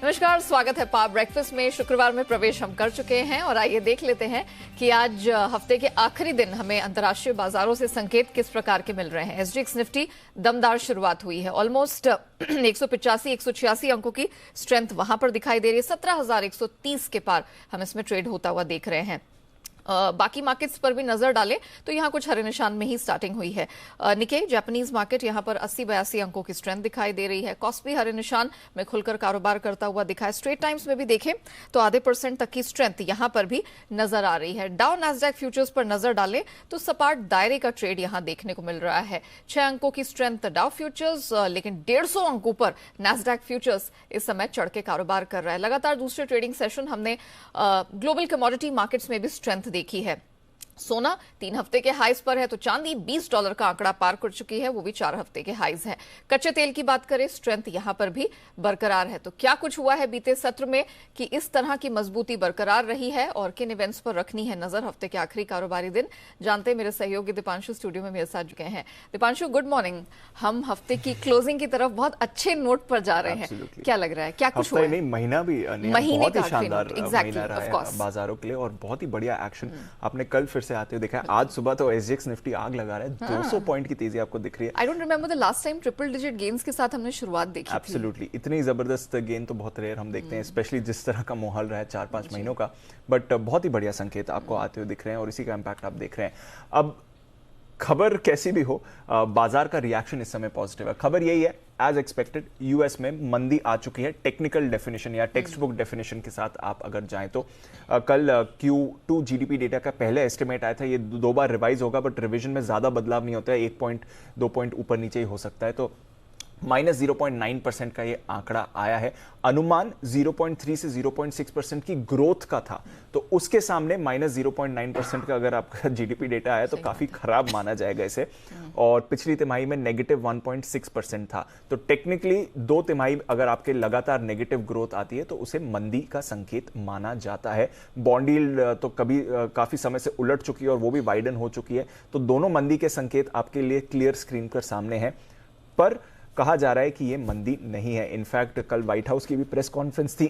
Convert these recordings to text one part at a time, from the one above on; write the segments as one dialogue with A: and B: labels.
A: नमस्कार, स्वागत है पाव ब्रेकफास्ट में। शुक्रवार में प्रवेश हम कर चुके हैं और आइए देख लेते हैं कि आज हफ्ते के आखिरी दिन हमें अंतर्राष्ट्रीय बाजारों से संकेत किस प्रकार के मिल रहे हैं। एसजीएक्स निफ्टी दमदार शुरुआत हुई है, ऑलमोस्ट 185-186 अंकों की स्ट्रेंथ वहां पर दिखाई दे रही है। 17,130 के पार हम इसमें ट्रेड होता हुआ देख रहे हैं। बाकी मार्केट्स पर भी नजर डालें तो यहां कुछ हरे निशान में ही स्टार्टिंग हुई है। निके जापानीज मार्केट यहां पर 80-82 अंकों की स्ट्रेंथ दिखाई दे रही है। कॉस्पी हरे निशान में खुलकर कारोबार करता हुआ दिखा है। स्ट्रेट टाइम्स में भी देखें तो आधे % तक की स्ट्रेंथ यहां पर भी नजर आ रही है। डाउ नैस्डैक फ्यूचर्स पर नजर डालें तो सपाट दायरे का ट्रेड यहां देखने को मिल रहा है। 6 अंकों की स्ट्रेंथ डाउ फ्यूचर्स, लेकिन 150 अंकों पर नैस्डैक फ्यूचर्स इस समय चढ़ के कारोबार कर रहा है। लगातार दूसरे ट्रेडिंग सेशन हमने ग्लोबल कमोडिटी मार्केट्स में भी स्ट्रेंथ देखी है। सोना 3 हफ्ते के हाइज पर है तो चांदी $20 का आंकड़ा पार कर चुकी है, वो भी 4 हफ्ते के हाइज है। कच्चे तेल की बात करें, स्ट्रेंथ यहां पर भी बरकरार है। तो क्या कुछ हुआ है बीते सत्र में कि इस तरह की मजबूती बरकरार रही है और किन इवेंट्स पर रखनी है नजर हफ्ते के आखिरी कारोबारी दिन, जानते मेरे सहयोगी दीपांशु स्टूडियो में मेरे साथ जुड़े हैं। Deepanshu, good morning. हम हफ्ते की क्लोजिंग की तरफ बहुत अच्छे नोट पर जा रहे हैं, क्या लग रहा है, क्या कुछ हुआ है?
B: महीना भी
A: महीने
B: बहुत ही शानदार
A: महीना
B: रहा है बाजारों के लिए और बहुत ही बढ़िया एक्शन आपने कल फिर से आते हुए देखा है। आज सुबह तो एसजीएक्स निफ्टी आग लगा रहा है। 200 पॉइंट की तेजी आपको दिख रही है।
A: I don't remember the last time triple digit gains के साथ हमने शुरुआत देखी थी।
B: एब्सोल्युटली, इतनी जबरदस्त गेन तो बहुत रेयर हम देखते हैं, स्पेशली जिस तरह का माहौल रहा है 4-5 महीनों का। बट बहुत ही बढ़िया संकेत आपको आते हुए दिख रहे हैं और इसी का इम्पैक्ट आप देख रहे हैं। अब खबर कैसी भी हो, बाजार का रिएक्शन इस समय पॉजिटिव है। खबर यही है, एज एक्सपेक्टेड यूएस में मंदी आ चुकी है। टेक्निकल डेफिनेशन या टेक्स्ट बुक डेफिनेशन के साथ आप अगर जाएं तो कल Q2 जीडीपी डेटा का पहले एस्टिमेट आया था, ये 2 बार रिवाइज होगा बट रिवीजन में ज्यादा बदलाव नहीं होता है, 1 पॉइंट 2 पॉइंट ऊपर नीचे ही हो सकता है। तो -0.9% का ये आंकड़ा आया है। अनुमान 0.3 से 0.6% की ग्रोथ का था, तो उसके सामने -0.9% का अगर आपका जीडीपी डेटा आया तो काफी खराब माना जाएगा इसे। और पिछली तिमाही में -1.6% था। तो टेक्निकली 2 तिमाही अगर आपके लगातार नेगेटिव ग्रोथ आती है तो उसे मंदी का संकेत माना जाता है। बॉन्ड यील्ड तो काफी समय से उलट चुकी है और वो भी वाइडन हो चुकी है, तो दोनों मंदी के संकेत आपके लिए क्लियर स्क्रीन पर सामने हैं। पर कहा जा रहा है कि ये मंदी नहीं है। इनफैक्ट कल व्हाइट हाउस की भी प्रेस कॉन्फ्रेंस थी।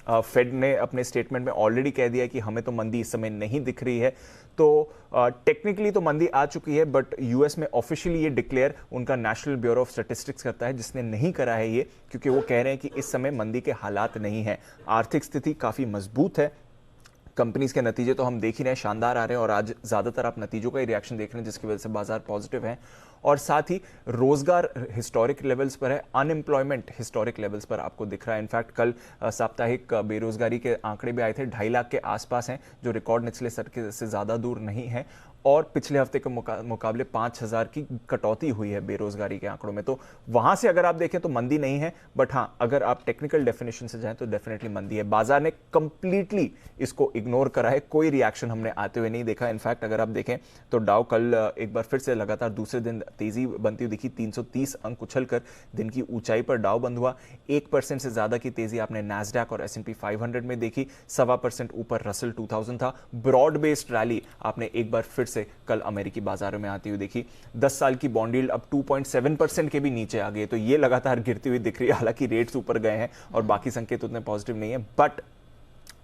B: फेड ने अपने स्टेटमेंट में ऑलरेडी कह दिया कि हमें तो मंदी इस समय नहीं दिख रही है। तो टेक्निकली तो मंदी आ चुकी है, बट यूएस में ऑफिशियली ये डिक्लेयर उनका नेशनल ब्यूरो ऑफ स्टैटिस्टिक्स करता है, जिसने नहीं करा है ये, क्योंकि वो कह रहे हैं कि इस समय मंदी के हालात नहीं है। आर्थिक स्थिति काफी मजबूत है। कंपनीज के नतीजे तो हम देख ही रहे हैं, शानदार आ रहे हैं और आज ज्यादातर आप नतीजों का ही रिएक्शन देख रहे हैं, जिसकी वजह से बाजार पॉजिटिव है। और साथ ही रोजगार हिस्टोरिक लेवल्स पर है, अनएम्प्लॉयमेंट हिस्टोरिक लेवल्स पर आपको दिख रहा है। इनफैक्ट कल साप्ताहिक बेरोजगारी के आंकड़े भी आए थे, 2.5 लाख के आसपास हैं, जो रिकॉर्ड निचले स्तर से ज्यादा दूर नहीं है। और पिछले हफ्ते के मुकाबले 5,000 की कटौती हुई है बेरोजगारी के आंकड़ों में। तो वहां से अगर आप देखें तो मंदी नहीं है, बट हाँ, अगर आप टेक्निकल डेफिनेशन से जाएं तो डेफिनेटली मंदी है। बाजार ने कंप्लीटली इसको इग्नोर करा है, कोई रिएक्शन हमने आते हुए नहीं देखा। इनफैक्ट अगर आप देखें तो डाउ कल एक बार फिर से लगातार दूसरे दिन तेजी बनती हुई दिखी। 330 अंक उछलकर दिन की ऊंचाई पर डाउ बंद हुआ। 1% से ज्यादा की तेजी आपने नैस्डैक और S&P 500 में देखी। 1.25% ऊपर रसल 2000 था। ब्रॉड बेस्ड रैली आपने एक बार फिर से कल अमेरिकी बाजारों में आती हुई देखी। 10 साल की बॉन्ड यील्ड अब 2.7% के भी नीचे आ गई, तो ये लगातार गिरती हुई दिख रही है। हालांकि रेट्स ऊपर गए हैं और बाकी संकेत उतने पॉजिटिव नहीं है, बट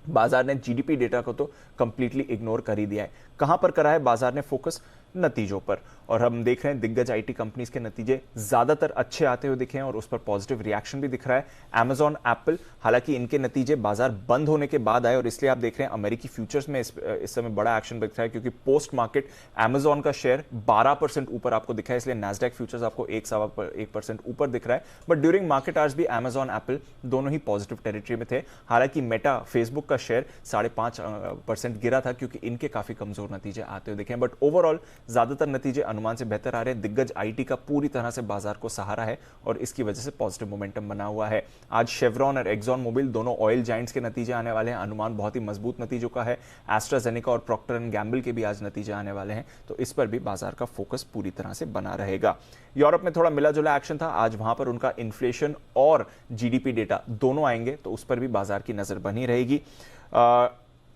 B: बाजार ने जीडीपी डेटा को तो कंप्लीटली इग्नोर कर ही दिया है। कहां पर करा है बाजार ने फोकस? नतीजों पर। और हम देख रहे हैं दिग्गज आईटी कंपनीज के नतीजे ज्यादातर अच्छे आते हुए दिखे हैं और उस पर पॉजिटिव रिएक्शन भी दिख रहा है। Amazon, एप्पल, हालांकि इनके नतीजे बाजार बंद होने के बाद आए और इसलिए आप देख रहे हैं अमेरिकी फ्यूचर्स में इस समय बड़ा एक्शन दिख रहा है, क्योंकि पोस्ट मार्केट Amazon का शेयर 12% ऊपर आपको दिखा है, इसलिए नैस्डैक फ्यूचर्स आपको 1% ऊपर दिख रहा है। बट ड्यूरिंग मार्केट आवर्स भी Amazon, एप्पल दोनों ही पॉजिटिव टेरिटरी में थे। हालांकि मेटा, फेसबुक का शेयर 5.5% गिरा था, क्योंकि इनके काफी कमजोर नतीजे आते हुए दिखे हैं। बट ओवरऑल ज्यादातर नतीजे अनुमान से बेहतर आ रहे हैं। दिग्गज आईटी का पूरी तरह से बाजार को सहारा है और इसकी वजह से पॉजिटिव मोमेंटम बना हुआ है। आज शेवरॉन और एक्सॉन मोबिल दोनों ऑयल जायंट्स के नतीजे आने वाले हैं। अनुमान बहुत ही मजबूत नतीजों का है। एस्ट्राजेनेका और प्रॉक्टर एंड गैम्बल के भी आज नतीजे आने वाले हैं, तो इस पर भी बाजार का फोकस पूरी तरह से बना रहेगा। यूरोप में थोड़ा मिला जुला एक्शन था आज, वहां पर उनका इन्फ्लेशन और जीडीपी डेटा दोनों आएंगे, तो उस पर भी बाजार की नजर बनी रहेगी।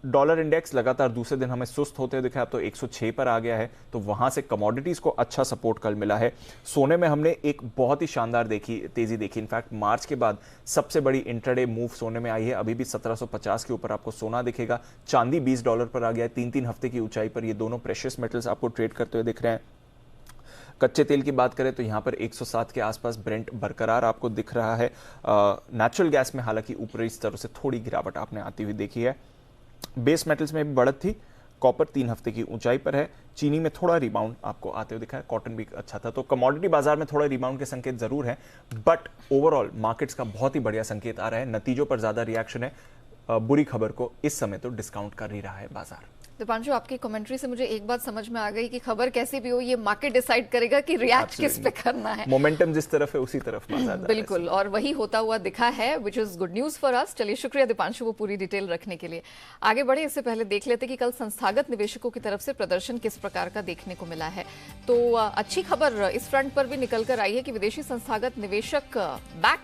B: डॉलर इंडेक्स लगातार दूसरे दिन हमें सुस्त होते हुए दिखा, अब तो 106 पर आ गया है, तो वहां से कमोडिटीज को अच्छा सपोर्ट कल मिला है। सोने में हमने एक बहुत ही शानदार तेजी देखी। इनफैक्ट मार्च के बाद सबसे बड़ी इंट्राडे मूव सोने में आई है। अभी भी 1750 के ऊपर आपको सोना दिखेगा। चांदी $20 पर आ गया है, 3-3 हफ्ते की ऊंचाई पर ये दोनों प्रेशियस मेटल्स आपको ट्रेड करते हुए दिख रहे हैं। कच्चे तेल की बात करें तो यहां पर 107 के आसपास ब्रेंट बरकरार आपको दिख रहा है। नेचुरल गैस में हालांकि ऊपरी स्तरों से थोड़ी गिरावट आपने आती हुई देखी है। बेस मेटल्स में भी बढ़त थी। कॉपर 3 हफ्ते की ऊंचाई पर है। चीनी में थोड़ा रिबाउंड आपको आते हुए दिखा है। कॉटन भी अच्छा था। तो कमोडिटी बाजार में थोड़ा रिबाउंड के संकेत जरूर है, बट ओवरऑल मार्केट्स का बहुत ही बढ़िया संकेत आ रहा है। नतीजों पर ज्यादा रिएक्शन है। बुरी खबर को इस समय तो डिस्काउंट कर ही रहा है बाजार।
A: दीपांशु, आपकी कमेंट्री से मुझे एक बात समझ में आ गई कि खबर कैसी भी हो, ये मार्केट डिसाइड करेगा कि रिएक्ट किस पे करना है।
B: मोमेंटम जिस तरफ है उसी तरफ बाजार
A: बिल्कुल, और वही होता हुआ दिखा है, which is good news for us. चलिए, शुक्रिया दीपांशु वो पूरी डिटेल रखने के लिए। आगे बढ़े इससे पहले देख लेते कि कल संस्थागत निवेशकों की तरफ से प्रदर्शन किस प्रकार का देखने को मिला है। तो अच्छी खबर इस फ्रंट पर भी निकल कर आई है कि विदेशी संस्थागत निवेशक बैक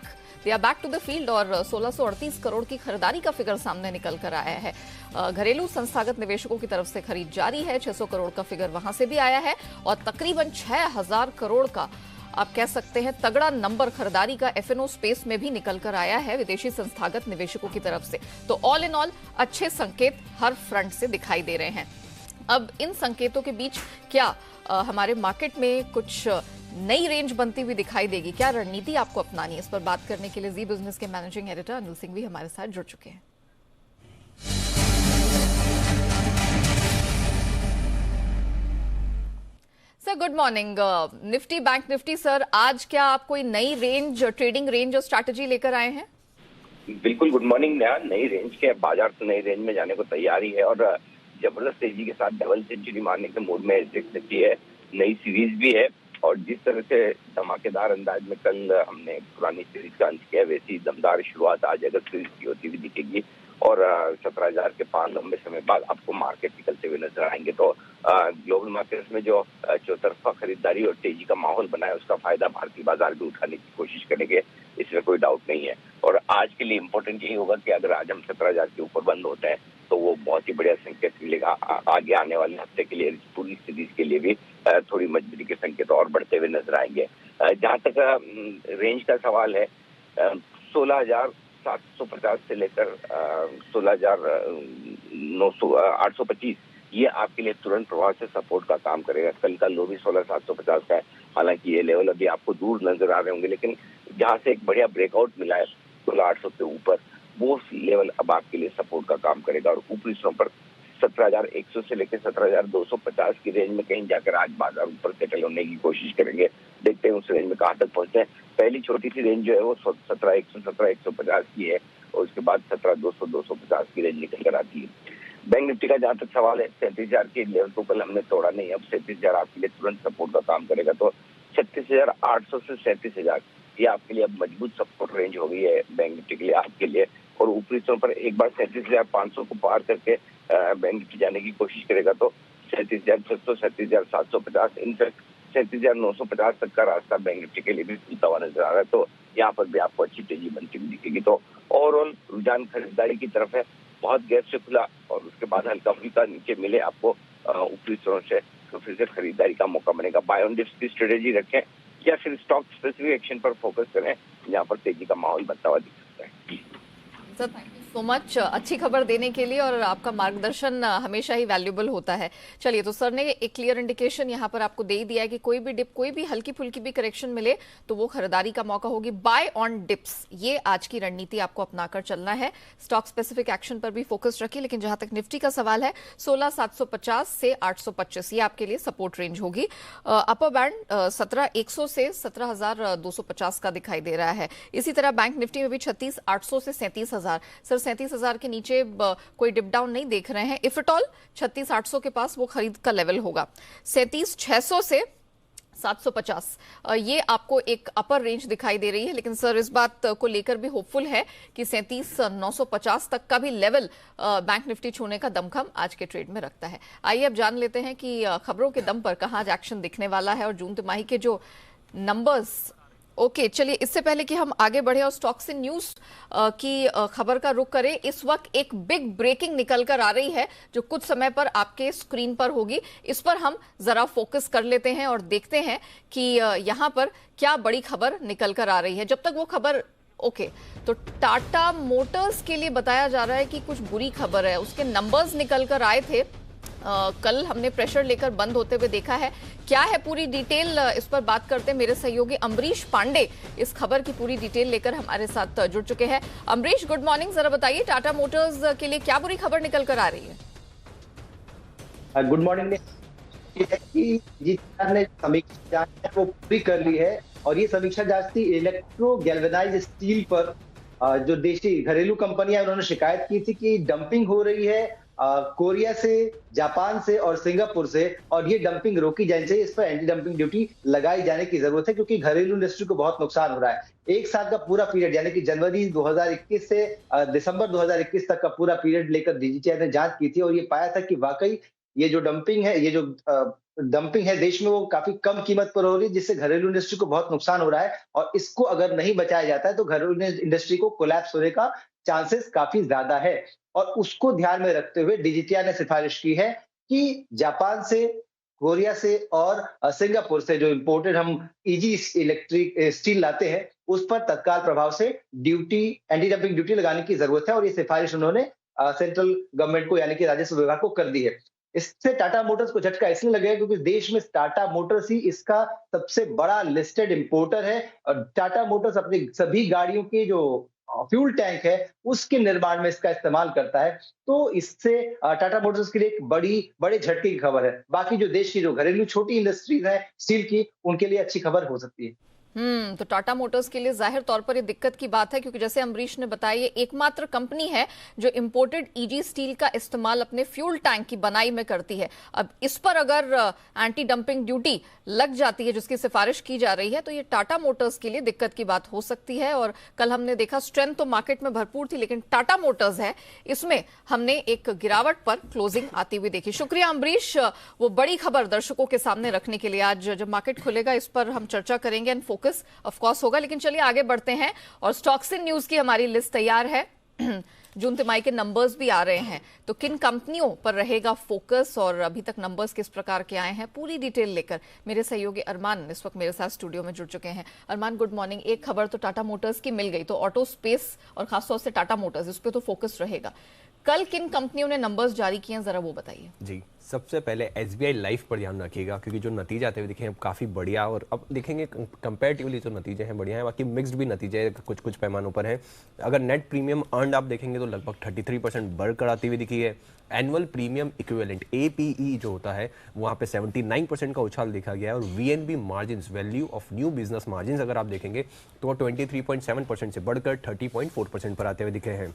A: टू द फील्ड और 1638 करोड़ की खरीदारी का फिगर सामने निकल कर आया है। घरेलू संस्थागत निवेशकों की तरफ से खरीद जारी है। 600 करोड़ का फिगर वहां से भी आया है और तकरीबन 6000 करोड़ का आप कह सकते हैं तगड़ा नंबर खरीदारी का एफएनओ स्पेस में भी निकल कर आया है विदेशी संस्थागत निवेशकों की तरफ से। तो ऑल इन ऑल अच्छे संकेत हर फ्रंट से दिखाई दे रहे हैं। अब इन संकेतों के बीच क्या हमारे मार्केट में कुछ नई रेंज बनती हुई दिखाई देगी, क्या रणनीति आपको अपनानी है, इस पर बात करने के लिए जी बिजनेस के मैनेजिंग एडिटर अनिल सिंह भी हमारे साथ जुड़ चुके हैं। Sir good morning. Nifty, bank Nifty sir, आज क्या आप कोई नई रेंज, ट्रेडिंग रेंज और स्ट्रैटेजी लेकर आए हैं?
C: बिल्कुल, गुड मॉर्निंग। नई रेंज के बाजार तो नई रेंज में जाने को तैयारी है और जबरदस्त तेजी के साथ डबल सेंचुरी मारने के मूड में एसजेक्स निफ्टी है। नई सीरीज भी है और जिस तरह से धमाकेदार अंदाज में कल हमने पुरानी सीरीज का अंत किया, वैसी दमदार शुरुआत आज अगर सीरीज की होती हुई दिखेगी और 17,000 के पार लंबे समय बाद आपको मार्केट निकलते हुए नजर आएंगे। तो ग्लोबल मार्केट्स में जो चौतरफा खरीदारी और तेजी का माहौल बना है, उसका फायदा भारतीय बाजार भी उठाने की कोशिश करेंगे, इसमें कोई डाउट नहीं है। और आज के लिए इम्पोर्टेंट यही होगा कि अगर आज हम 17,000 के ऊपर बंद होते हैं तो वो बहुत ही बढ़िया संकेत मिलेगा। आगे आने वाले हफ्ते के लिए, पूरी सीरीज के लिए भी थोड़ी मजबूती के संकेत और बढ़ते हुए नजर आएंगे। जहां तक रेंज का सवाल है, 16,750 से लेकर 16,825 ये आपके लिए तुरंत प्रभाव से सपोर्ट का काम करेगा। कल का लो भी 16,750 का है। हालांकि ये लेवल अभी आपको दूर नजर आ रहे होंगे, लेकिन जहां से एक बढ़िया ब्रेकआउट मिला है 16,800 के ऊपर, वो लेवल अब आपके लिए सपोर्ट का काम करेगा। और ऊपरी स्तरों पर 17,100 से लेकर 17,250 की रेंज में कहीं जाकर आज बाजार ऊपर सेटल होने की कोशिश करेंगे। देखते हैं उस रेंज में कहां तक पहुंचते हैं। पहली छोटी सी रेंज जो है वो 17,100 17,150 की है और उसके बाद 17,200 250 की रेंज निकल कर आती है। बैंक निफ्टी का जहां तक सवाल है, 37,000 के लेवल को कल हमने तोड़ा नहीं, अब 37,000 आपके लिए तुरंत सपोर्ट का काम करेगा। तो 36,800 से 37,000 ये आपके लिए अब मजबूत सपोर्ट रेंज हो गई है बैंक निफ्टी के लिए, आपके लिए। और ऊपरी स्तरों पर एक बार 37,500 को पार करके बैंक निफ्टी जाने की कोशिश करेगा तो 37,600 37,750 इनफैक्ट 37,950 तक का रास्ता बैंक निफ्टी के लिए भी खुलता हुआ नजर आ रहा है। तो यहाँ पर भी आपको अच्छी तेजी बनती हुई दिखेगी। तो ओवरऑल रुझान खरीदारी की तरफ है। बहुत गैप से खुला और उसके बाद हल्का फुल्का नीचे मिले आपको ऊपरी स्तरों से, तो फिर से खरीदारी का मौका बनेगा। बाय ऑन डिप्स की स्ट्रेटेजी रखें या फिर स्टॉक स्पेसिफिक एक्शन पर फोकस करें, जहाँ पर तेजी का माहौल बनता हुआ दिख सकता है।
A: Sir thank you so much अच्छी खबर देने के लिए, और आपका मार्गदर्शन हमेशा ही वैल्यूएबल होता है। चलिए, तो सर ने एक क्लियर इंडिकेशन यहाँ पर आपको दे ही दिया है कि कोई भी डिप, कोई भी हल्की फुल्की भी करेक्शन मिले तो वो खरीदारी का मौका होगी। बाय ऑन डिप्स, ये आज की रणनीति आपको अपनाकर चलना है। स्टॉक स्पेसिफिक एक्शन पर भी फोकस रखिए। लेकिन जहां तक निफ्टी का सवाल है, 16,750 से 825 ये आपके लिए सपोर्ट रेंज होगी। अपर बैंड 17,100 से 17,250 का दिखाई दे रहा है। इसी तरह बैंक निफ्टी में भी 36,800 से 37,000। सर 37,000 के नीचे कोई डिप डाउन नहीं देख रहे हैं। इफ एट ऑल 36,800 के पास वो खरीद का लेवल होगा। 37,600 से 750 ये आपको एक अपर रेंज दिखाई दे रही है। लेकिन सर इस बात को लेकर भी होपफुल है कि 37,950 तक का भी लेवल बैंक निफ्टी छूने का दमखम आज के ट्रेड में रखता है। आइए अब जान लेते हैं कि खबरों के दम पर कहां आज एक्शन दिखने वाला है और जून तिमाही के जो नंबर्स ओके, चलिए इससे पहले कि हम आगे बढ़े और स्टॉक्स इन न्यूज की खबर का रुख करें, इस वक्त एक बिग ब्रेकिंग निकल कर आ रही है जो कुछ समय पर आपके स्क्रीन पर होगी। इस पर हम जरा फोकस कर लेते हैं और देखते हैं कि यहाँ पर क्या बड़ी खबर निकल कर आ रही है। जब तक वो खबर ओके, तो टाटा मोटर्स के लिए बताया जा रहा है कि कुछ बुरी खबर है। उसके नंबर्स निकल कर आए थे, कल हमने प्रेशर लेकर बंद होते हुए देखा है। क्या है पूरी डिटेल, इस पर बात करते हैं। मेरे सहयोगी अमरीश पांडे इस खबर की पूरी डिटेल लेकर हमारे साथ जुड़ चुके हैं। Amrish, good morning. जरा बताइए टाटा मोटर्स के लिए क्या बुरी खबर निकल कर आ रही है।
D: Good morning. ने समीक्षा जांच वो पूरी कर ली है और ये समीक्षा जांच थी इलेक्ट्रो गैल्वेनाइज स्टील पर। जो देशी घरेलू कंपनियां उन्होंने शिकायत की थी कि डंपिंग हो रही है कोरिया से, जापान से और सिंगापुर से, और ये डंपिंग रोकी जानी चाहिए। इस पर एंटी डंपिंग ड्यूटी लगाई जाने की जरूरत है क्योंकि घरेलू इंडस्ट्री को बहुत नुकसान हो रहा है। एक साल का पूरा पीरियड यानी कि जनवरी 2021 से दिसंबर 2021 तक का पूरा पीरियड लेकर डीजीटीआई ने जांच की थी और ये पाया था कि वाकई ये जो डंपिंग है, ये जो डंपिंग है देश में, वो काफी कम कीमत पर हो रही है, जिससे घरेलू इंडस्ट्री को बहुत नुकसान हो रहा है। और इसको अगर नहीं बचाया जाता है तो घरेलू इंडस्ट्री को कोलैप्स होने का चांसेस काफी ज्यादा है। और उसको ध्यान में रखते हुए डीजीटीआई ने सिफारिश की है कि जापान से, कोरिया से और सिंगापुर से जो इंपोर्टेड हम ईजी इलेक्ट्रिक स्टील लाते हैं उस पर तत्काल प्रभाव से ड्यूटी, एंटी डंपिंग ड्यूटी लगाने की जरूरत है। और ये सिफारिश उन्होंने सेंट्रल गवर्नमेंट को यानी कि राजस्व विभाग को कर दी है। इससे टाटा मोटर्स को झटका इसलिए लगेगा क्योंकि देश में टाटा मोटर्स ही इसका सबसे बड़ा लिस्टेड इंपोर्टर है और टाटा मोटर्स अपनी सभी गाड़ियों के जो फ्यूल टैंक है उसके निर्माण में इसका इस्तेमाल करता है। तो इससे टाटा मोटर्स के लिए एक बड़े झटके की खबर है। बाकी जो देश की जो घरेलू छोटी इंडस्ट्रीज है स्टील की, उनके लिए अच्छी खबर हो सकती है।
A: तो टाटा मोटर्स के लिए जाहिर तौर पर ये दिक्कत की बात है क्योंकि जैसे अमरीश ने बताया ये एकमात्र कंपनी है जो इंपोर्टेड ईजी स्टील का इस्तेमाल अपने फ्यूल टैंक की बनाई में करती है। अब इस पर अगर एंटी डंपिंग ड्यूटी लग जाती है जिसकी सिफारिश की जा रही है तो ये टाटा मोटर्स के लिए दिक्कत की बात हो सकती है। और कल हमने देखा स्ट्रेंथ तो मार्केट में भरपूर थी लेकिन टाटा मोटर्स है इसमें हमने एक गिरावट पर क्लोजिंग आती हुई देखी। शुक्रिया अमरीश, वो बड़ी खबर दर्शकों के सामने रखने के लिए। आज जब मार्केट खुलेगा इस पर हम चर्चा करेंगे एंड फोकस ऑफ कोर्स होगा। लेकिन चलिए आगे बढ़ते हैं और स्टॉक्स इन न्यूज की हमारी लिस्ट तैयार है। जून तिमाही के नंबर्स भी आ रहे हैं तो किन कंपनियों पर रहेगा फोकस और अभी तक नंबर्स किस प्रकार के आए हैं, पूरी डिटेल लेकर मेरे सहयोगी अरमान इस वक्त मेरे साथ स्टूडियो में जुड़ चुके हैं। अरमान, गुड मॉर्निंग। एक खबर तो टाटा मोटर्स की मिल गई, तो ऑटो स्पेस और खासतौर से टाटा मोटर्स इस पर तो फोकस रहेगा। कल किन कंपनियों ने नंबर्स जारी किए हैं जरा वो बताइए।
E: जी, सबसे पहले SBI लाइफ पर ध्यान रखिएगा क्योंकि जो नतीजे आते हुए दिखे हैं काफ़ी बढ़िया, और अब देखेंगे कंपैरेटिवली जो नतीजे हैं बढ़िया हैं, बाकी मिक्स्ड भी नतीजे कुछ पैमानों पर हैं। अगर नेट प्रीमियम अर्नड आप देखेंगे तो लगभग 33% बढ़कर आती हुई दिखी है। एनुअल प्रीमियम इक्विवेलेंट APE जो होता है वहाँ पे 79% का उछाल देखा गया है। और VNB margin, value of new business margin, अगर आप देखेंगे तो 23.7% से बढ़कर 30.4% पर आते हुए दिखे हैं।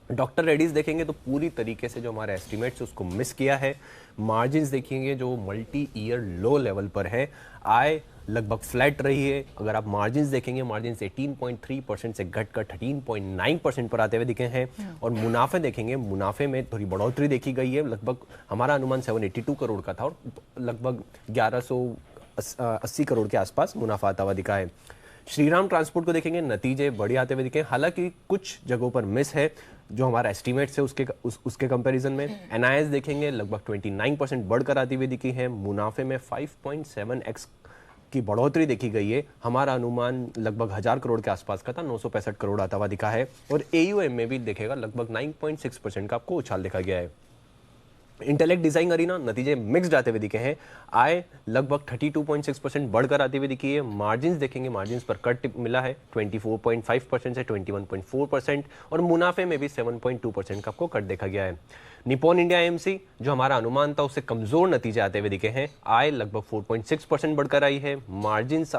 E: डॉक्टर रेड्डीज देखेंगे तो पूरी तरीके से जो हमारे एस्टिमेट्स उसको मिस किया है। मार्जिन्स देखेंगे जो मल्टी ईयर लो लेवल पर है। आय लगभग फ्लैट रही है। अगर आप मार्जिन्स देखेंगे, मार्जिन्स 18.3% से घटकर 13.9% पर आते हुए दिखे हैं। और मुनाफे देखेंगे, मुनाफे में थोड़ी बढ़ोतरी देखी गई है। लगभग हमारा अनुमान 782 करोड़ का था और लगभग 1180 करोड़ के आसपास मुनाफा आता हुआ दिखा है। श्रीराम ट्रांसपोर्ट को देखेंगे, नतीजे बढ़िया आते हुए दिखे, हालांकि कुछ जगहों पर मिस है जो हमारा एस्टीमेट्स है उसके कंपैरिजन में। NIS देखेंगे लगभग 29% बढ़कर आती हुई दिखी है। मुनाफे में 5.7x की बढ़ोतरी देखी गई है। हमारा अनुमान लगभग 1000 करोड़ के आसपास का था, 965 करोड़ आता हुआ दिखा है। और AUM में भी देखेगा लगभग 9.6% का आपको उछाल देखा गया है। इंटेलेक्ट डिजाइन अरीना, नतीजे मिक्स्ड आते हुए दिखे हैं। आय लगभग 32.6% बढ़कर आती हुई दिखी है। मार्जिन्स देखेंगे, मार्जिन्स पर कट मिला है 24.5% से 21.4%। और मुनाफे में भी 7.2% का आपको कट देखा गया है। निप्पॉन इंडिया AMC जो हमारा अनुमान था उससे कमजोर नतीजे आते हुए दिखे हैं। आय लगभग 4.6% बढ़कर आई है। मार्जिन्स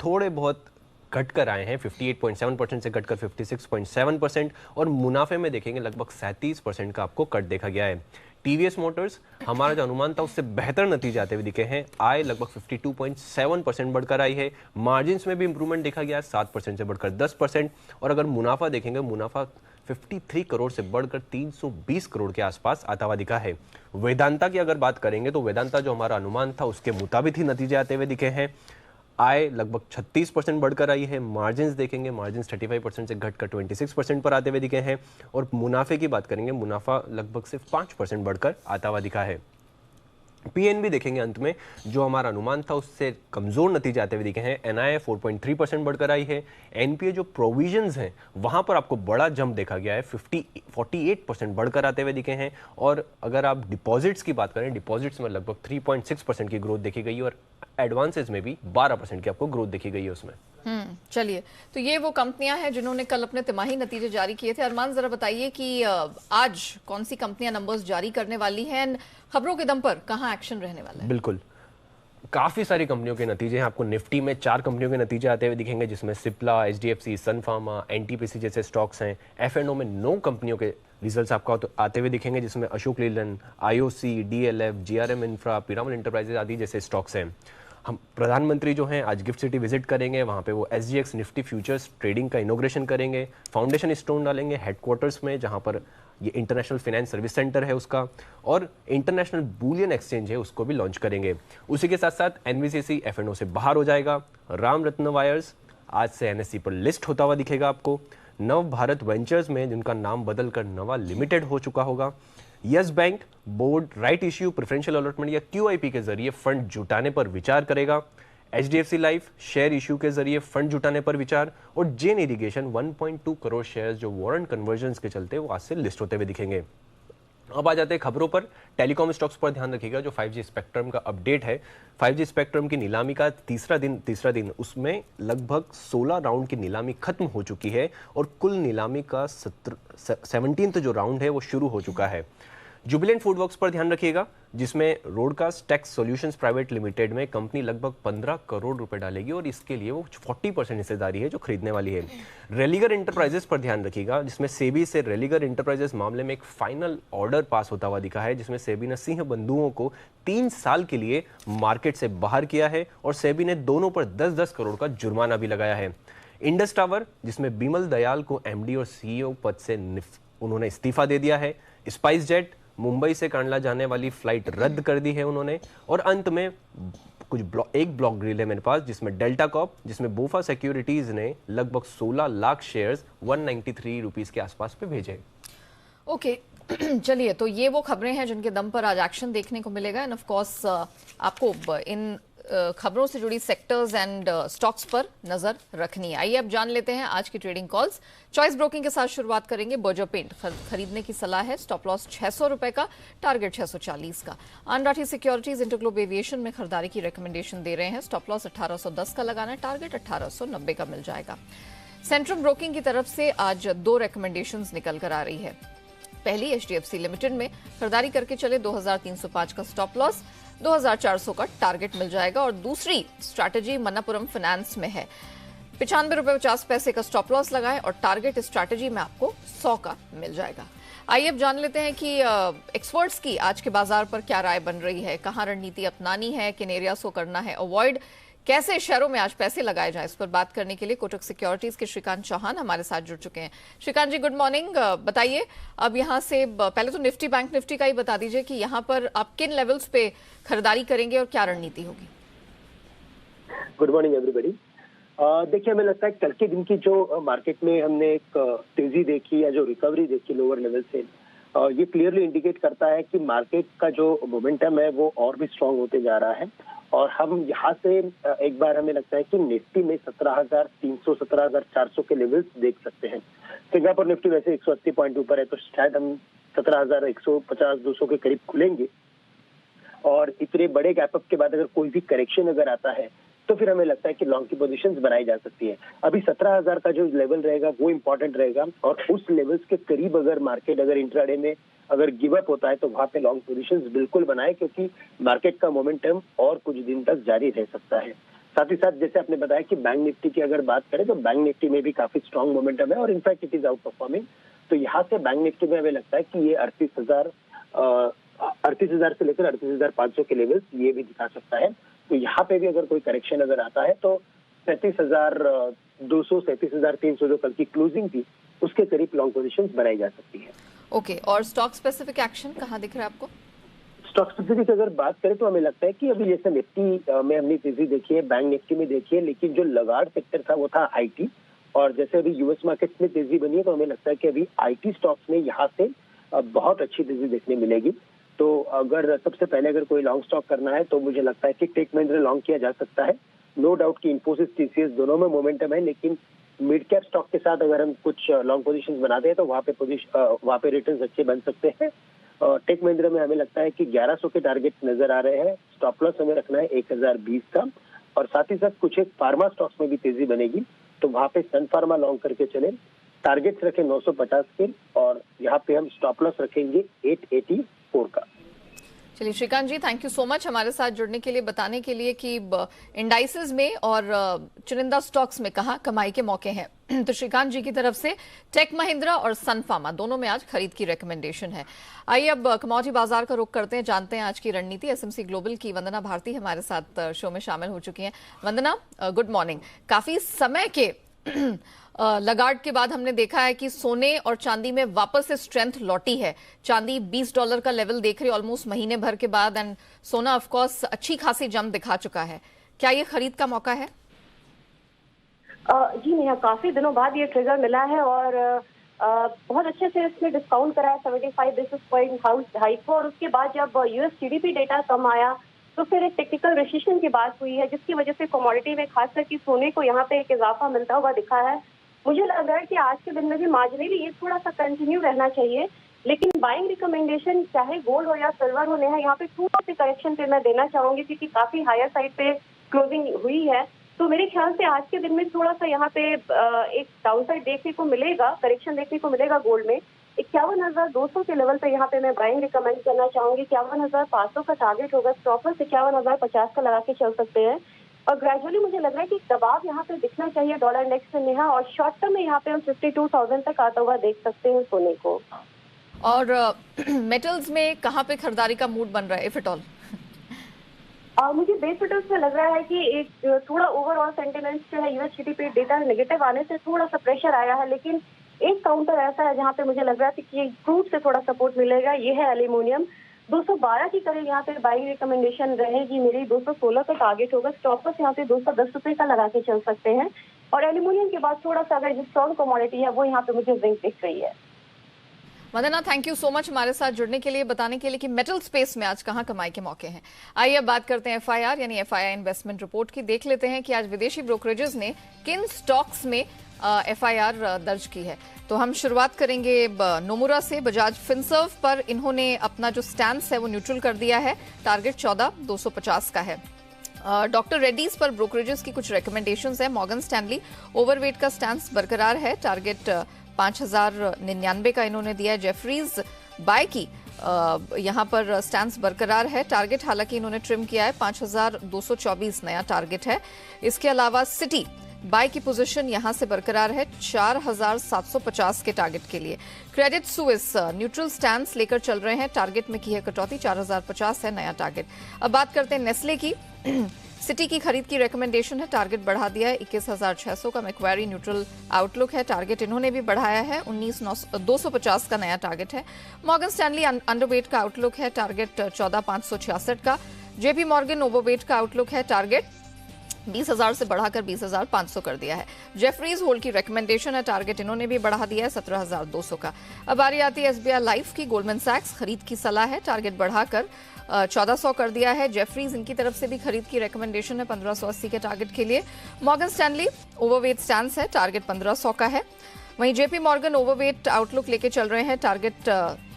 E: थोड़े बहुत घटकर आए हैं, 58.7% से घटकर 56.7%। और मुनाफे में देखेंगे लगभग 37% का आपको कट देखा गया है। TVS मोटर्स, हमारा जो अनुमान था उससे बेहतर नतीजे आते हुए दिखे हैं। आय लगभग 52.7% बढ़कर आई है। मार्जिन्स में भी इंप्रूवमेंट देखा गया, 7% से बढ़कर 10%। और अगर मुनाफा देखेंगे, मुनाफा 53 करोड़ से बढ़कर 320 करोड़ के आसपास आता हुआ दिखा है। वेदांता की अगर बात करेंगे तो वेदांता जो हमारा अनुमान था उसके मुताबिक ही नतीजे आते हुए दिखे हैं। आय लगभग 36% बढ़कर आई है। मार्जिन्स देखेंगे, मार्जिन्स 35% से घटकर 26% पर आते हुए दिखे हैं। और मुनाफे की बात करेंगे, मुनाफा लगभग सिर्फ 5% बढ़कर आता हुआ दिखा है। पीएनबी देखेंगे अंत में, जो हमारा अनुमान था उससे कमजोर नतीजे आते हुए दिखे हैं। एनआईए 4.3% बढ़कर आई है। एनपीए जो प्रोविजंस हैं वहां पर आपको बड़ा जंप देखा गया है, 48% बढ़कर आते हुए दिखे हैं। और अगर आप डिपॉजिट्स की बात करें, डिपॉजिट्स में लगभग 3.6% की ग्रोथ देखी गई है और एडवांसेस में भी 12% की आपको ग्रोथ देखी गई है उसमें।
A: चलिए, तो ये वो कंपनियां हैं जिन्होंने कल अपने तिमाही नतीजे जारी किए थे। अरमान, जरा बताइए कि आज कौन सी कंपनियां नंबर्स जारी करने वाली हैं, खबरों के दम पर कहां एक्शन रहने वाला है?
E: बिल्कुल, काफी सारी कंपनियों के नतीजे हैं। आपको निफ्टी में 4 कंपनियों के नतीजे आते हुए दिखेंगे, जिसमें सिप्ला, एचडीएफसी, सन फार्मा, एनटीपीसी जैसे स्टॉक्स हैं। एफएनओ में 9 कंपनियों के रिजल्ट्स आपको आते हुए दिखेंगे, जिसमें Ashok Leyland, IOC, DLF, GRM infra, Piramal enterprises आदि जैसे स्टॉक्स हैं। हम प्रधानमंत्री जो हैं आज गिफ्ट सिटी विजिट करेंगे, वहाँ पे वो एसजीएक्स निफ्टी फ्यूचर्स ट्रेडिंग का इनोग्रेशन करेंगे, फाउंडेशन स्टोन डालेंगे हेडक्वार्टर्स में, जहाँ पर ये इंटरनेशनल फाइनेंस सर्विस सेंटर है उसका, और इंटरनेशनल बुलियन एक्सचेंज है उसको भी लॉन्च करेंगे। उसी के साथ साथ एनवीसीसी एफएनओ से बाहर हो जाएगा। राम रत्न वायर्स आज से एनएससी पर लिस्ट होता हुआ दिखेगा आपको। नव भारत वेंचर्स में, जिनका नाम बदलकर नवा लिमिटेड हो चुका होगा। Yes bank board right issue, preferential allotment या क्यूआईपी के जरिए फंड जुटाने पर विचार करेगा। एचडीएफसी लाइफ शेयर इश्यू के जरिए फंड जुटाने पर विचार। और जेन इरिगेशन 1.2 करोड़ शेयर्स जो वारंट कन्वर्जन्स के चलते वो आज से लिस्ट होते हुए दिखेंगे। अब आ जाते हैं खबरों पर। टेलीकॉम स्टॉक्स पर ध्यान रखिएगा। जो 5G स्पेक्ट्रम का अपडेट है, 5G स्पेक्ट्रम की नीलामी का तीसरा दिन उसमें लगभग 16 राउंड की नीलामी खत्म हो चुकी है और कुल नीलामी का 17th जो राउंड है वो शुरू हो चुका है। जुबिलेंट फूडवर्क्स पर ध्यान रखिएगा, जिसमें रोडकास्ट टैक्स सॉल्यूशंस प्राइवेट लिमिटेड में कंपनी लगभग 15 करोड़ रुपए डालेगी और इसके लिए वो 40% हिस्सेदारी है जो खरीदने वाली है। रेलिगर इंटरप्राइजेस पर ध्यान रखिएगा, जिसमें सेबी से रेलिगर इंटरप्राइजेस मामले में एक फाइनल ऑर्डर पास होता हुआ दिखा है, जिसमें सेबी ने सिंह बंधुओं को 3 साल के लिए मार्केट से बाहर किया है और सेबी ने दोनों पर 10-10 करोड़ का जुर्माना भी लगाया है। इंडस टावर, जिसमें बिमल दयाल को एमडी और सीईओ पद से उन्होंने इस्तीफा दे दिया है। स्पाइस जेट, मुंबई से कांडला जाने वाली फ्लाइट रद्द कर दी है उन्होंने। और अंत में एक ब्लॉक डील है मेरे पास, जिसमें डेल्टा कॉप, जिसमें बोफा सिक्योरिटीज ने लगभग 16 लाख शेयर्स 193 रुपीस के आसपास पे भेजे।
A: ओके, चलिए, तो ये वो खबरें हैं जिनके दम पर आज एक्शन देखने को मिलेगा। एंड ऑफ कोर्स आपको इन खबरों से जुड़ी सेक्टर्स एंड स्टॉक्स पर नजर रखनी है। आइए अब जान लेते हैं आज की ट्रेडिंग कॉल्स। चॉइस ब्रोकिंग के साथ शुरुआत करेंगे। बर्जर पेंट खरीदने की सलाह है, स्टॉप लॉस 600 रुपए का, टारगेट 640 का। अनराठी सिक्योरिटीज इंटरग्लोब एविएशन में खरीदारी की रिकमेंडेशन दे रहे हैं, स्टॉप लॉस 1810 का लगाना है, टारगेट 1890 का मिल जाएगा। सेंट्रम ब्रोकिंग की तरफ से आज 2 रिकमेंडेशंस निकल कर आ रही है। पहली एचडीएफसी लिमिटेड में खरीदारी करके चले 2305 का स्टॉप लॉस, 2400 का टारगेट मिल जाएगा। और दूसरी स्ट्रैटेजी मन्नापुरम फाइनेंस में है, 95 रुपए 50 पैसे का स्टॉप लॉस लगाएं और टारगेट स्ट्रैटेजी में आपको 100 का मिल जाएगा। आइए अब जान लेते हैं कि एक्सपर्ट्स की आज के बाजार पर क्या राय बन रही है, कहां रणनीति अपनानी है, किन एरियाज को करना है अवॉइड, कैसे शेयरों में आज पैसे लगाए जाएं, इस पर बात करने के लिए कोटक सिक्योरिटीज के श्रीकांत चौहान हमारे साथ जुड़ चुके हैं। श्रीकांत जी, गुड मॉर्निंग। बताइए, अब यहां से पहले तो निफ्टी, बैंक निफ्टी का ही बता दीजिए कि यहां पर आप किन लेवल्स पे खरीदारी करेंगे और क्या रणनीति होगी।
F: Good morning everybody. देखिए, हमें लगता है कल के दिन की जो मार्केट में हमने एक तेजी देखी या जो रिकवरी देखी लोअर लेवल से, ये क्लियरली इंडिकेट करता है कि मार्केट का जो मोमेंटम है वो और भी स्ट्रांग होते जा रहा है। और हम यहाँ से एक बार हमें लगता है कि निफ्टी में 17,300 17,400 के लेवल्स देख सकते हैं। सिंगापुर निफ्टी वैसे 180 पॉइंट ऊपर है, तो शायद हम 17,150-200 के करीब खुलेंगे। और इतने बड़े गैपअप के बाद अगर कोई भी करेक्शन अगर आता है तो फिर हमें लगता है कि लॉन्ग की पोजीशंस बनाई जा सकती है। अभी 17,000 का जो लेवल रहेगा वो इंपॉर्टेंट रहेगा, और उस लेवल्स के करीब अगर मार्केट अगर इंट्राडे में अगर गिव अप होता है तो वहां पे लॉन्ग पोजीशंस बिल्कुल बनाए, क्योंकि मार्केट का मोमेंटम और कुछ दिन तक जारी रह सकता है। साथ ही साथ जैसे आपने बताया कि बैंक निफ्टी की अगर बात करें तो बैंक निफ्टी में भी काफी स्ट्रॉन्ग मोमेंटम है और in fact it is out performing. तो यहाँ से बैंक निफ्टी में हमें लगता है कि ये 38,000 से लेकर 38,500 के लेवल्स ये भी दिखा सकता है। तो यहाँ पे भी अगर कोई करेक्शन अगर आता है तो 37,200 37,300 जो कल की क्लोजिंग थी उसके करीब लॉन्ग पोजीशंस बनाई जा सकती है।
A: ओके, और स्टॉक स्पेसिफिक एक्शन कहाँ दिख रहा है आपको?
F: स्टॉक स्पेसिफिक अगर बात करें तो हमें लगता है कि अभी जैसे निफ्टी में हमने तेजी देखी है, बैंक निफ्टी में देखी है, लेकिन जो लगाड़ सेक्टर था वो था आईटी, और जैसे अभी यूएस मार्केट्स में तेजी बनी है तो हमें लगता है कि अभी आईटी स्टॉक्स में यहाँ से बहुत अच्छी तेजी देखने मिलेगी। तो अगर सबसे पहले अगर कोई लॉन्ग स्टॉक करना है तो मुझे लगता है कि टेक महिंद्रा लॉन्ग किया जा सकता है। नो डाउट कि इन्फोसिस, टीसीएस दोनों में मोमेंटम है, लेकिन मिड कैप स्टॉक के साथ अगर हम कुछ लॉन्ग पोजीशंस बनाते हैं तो वहाँ पे रिटर्न्स अच्छे बन सकते हैं। टेक महिंद्रा में हमें लगता है कि 1100 के टारगेट नजर आ रहे हैं। स्टॉप लॉस हमें रखना है 1020 का, और साथ ही साथ कुछ एक फार्मा स्टॉक्स में भी तेजी बनेगी तो वहाँ पे सन फार्मा लॉन्ग करके चले। टारगेट्स रखें 950 के, और यहाँ पे हम स्टॉप लॉस रखेंगे 884 का।
A: चलिए श्रीकांत जी, थैंक यू सो मच हमारे साथ जुड़ने के लिए, बताने के लिए कि इंडाइसेस में और चुनिंदा स्टॉक्स में कहां कमाई के मौके हैं। तो श्रीकांत जी की तरफ से टेक महिंद्रा और सन फार्मा दोनों में आज खरीद की रिकमेंडेशन है। आइए अब कमोडिटी बाजार का रुख करते हैं, जानते हैं आज की रणनीति। एसएमसी ग्लोबल की वंदना भारती हमारे साथ शो में शामिल हो चुकी हैं। वंदना, गुड मॉर्निंग। काफी समय के लगाड़ के बाद हमने देखा है कि सोने और चांदी में वापस से स्ट्रेंथ लौटी है। चांदी $20 का लेवल देख रही है ऑलमोस्ट महीने भर के बाद, एंड सोना ऑफ कोर्स अच्छी खासी जंप दिखा चुका है। क्या ये खरीद का मौका है?
G: जी नेहा, काफी दिनों बाद ये ट्रिगर मिला है और बहुत अच्छे से इसमें डिस्काउंट करा है 75 बेसिस पॉइंट हाइक को, और उसके बाद जब यूएस जीडीपी डेटा कम आया तो फिर एक टेक्निकल रिसेशन की बात हुई है, जिसकी वजह से कमोडिटी में खासकर कि सोने को यहाँ पे एक इजाफा मिलता हुआ दिखा है। मुझे लग रहा है कि आज के दिन में भी मार्जिनली ये थोड़ा सा कंटिन्यू रहना चाहिए, लेकिन बाइंग रिकमेंडेशन चाहे गोल्ड हो या सिल्वर हो नेहा, यहाँ पे थोड़ा सी करेक्शन पे मैं देना चाहूंगी, क्योंकि काफी हायर साइड पे क्लोजिंग हुई है। तो मेरे ख्याल से आज के दिन में थोड़ा सा यहाँ पे एक डाउनसाइड देखने को मिलेगा, करेक्शन देखने को मिलेगा गोल्ड में। 51,200 के लेवल पे यहाँ पे मैं बाइंग रिकमेंड करना चाहूंगी। 51,500 का टारगेट होगा, स्टॉप लॉस 51,050 का लगा के चल सकते हैं, और ग्रेजुअली मुझे लग रहा है कि दबाव यहाँ पे दिखना चाहिए डॉलर इंडेक्स में नेहा, और शॉर्ट टर्म में यहाँ पे हम 52,000 तक आता हुआ देख सकते हैं सोने को।
A: और मेटल्स में कहाँ पे खरीदारी का मूड बन रहा है, इफ एट ऑल?
G: मुझे बेस मेटल्स में लग रहा है कि एक थोड़ा ओवरऑल सेंटिमेंट जो है यूएस जीडीपी डेटा नेगेटिव आने से थोड़ा सा प्रेशर आया है, लेकिन एक काउंटर ऐसा है जहाँ पे मुझे लग रहा है कि क्रूड से थोड़ा सपोर्ट मिलेगा, ये है एल्यूमिनियम। 212 की करीब यहाँ पे बाइंग रिकमेंडेशन रहेगी मेरी, 216 का टारगेट होगा, स्टॉप लॉस यहाँ पे 210 रुपए का लगा के चल सकते हैं। और एल्यूमिनियम के बाद थोड़ा सा अगर जो स्ट्रॉन्ग कमोडिटी है वो यहाँ पे मुझे जिंक दिख रही है।
A: वंदना, थैंक यू सो मच हमारे साथ जुड़ने के लिए, बताने के लिए कि मेटल स्पेस में आज कहां कमाई के मौके हैं। आइए अब बात करते हैं एफआईआर यानी एफआईआई इन्वेस्टमेंट रिपोर्ट की। देख लेते हैं कि आज विदेशी ब्रोकरेजेस ने किन स्टॉक्स में एफआईआर दर्ज की है। तो हम शुरुआत करेंगे नोमुरा से। बजाज फिनसर्व पर इन्होंने अपना जो स्टैंस है वो न्यूट्रल कर दिया है, टारगेट 14,250 का है। डॉक्टर रेड्डीज पर ब्रोकरेजेस की कुछ रिकमेंडेशंस है। मॉर्गन स्टैनली ओवरवेट का स्टैंस बरकरार है, टारगेट 5,099 का इन्होंने दिया है। जेफरीज बाय की यहाँ पर स्टैंस बरकरार है, टारगेट हालांकि इन्होंने ट्रिम किया है, 5,224 नया टारगेट है। इसके अलावा सिटी बाय की पोजीशन यहां से बरकरार है 4,750 के टारगेट के लिए। क्रेडिट स्विस न्यूट्रल स्टैंस लेकर चल रहे हैं, टारगेट में की है कटौती, 4,050 है नया टारगेट। अब बात करते हैं नेस्ले की। सिटी की खरीद की रिकमेंडेशन है, टारगेट बढ़ा दिया है 21,600 का। मैक्वेरी न्यूट्रल आउटलुक है, टारगेट इन्होंने भी बढ़ाया है, 19,250 का नया टारगेट है। मॉर्गन स्टैनली अंडरवेट का आउटलुक है, टारगेट 14,566 का। जेपी मॉर्गन ओवरवेट का आउटलुक है, टारगेट 20,000 से बढ़ाकर 20,500 कर दिया है। जेफरीज होल्ड की रिकमेंडेशन है, टारगेट इन्होंने भी बढ़ा दिया है 17,200 का। अब बारी आती है एसबीआई लाइफ की। गोल्डमैन सैक्स खरीद की सलाह है, टारगेट बढ़ाकर 1,400 कर दिया है। जेफरीज इनकी तरफ से भी खरीद की रिकमेंडेशन है 1,580 के टारगेट के लिए। मॉर्गन स्टैनली ओवरवेट स्टैंस है, टारगेट 1,500 का है। वहीं जेपी मॉर्गन ओवरवेट आउटलुक लेके चल रहे हैं, टारगेट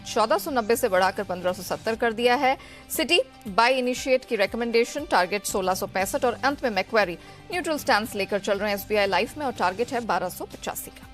A: 1,490 से बढ़ाकर 1,570 कर दिया है। सिटी बाय इनिशिएट की रिकमेंडेशन, टारगेट 1,665, और अंत में मैक्वेरी न्यूट्रल स्टैंस लेकर चल रहे हैं एसबीआई लाइफ में, और टारगेट है 1,285 का।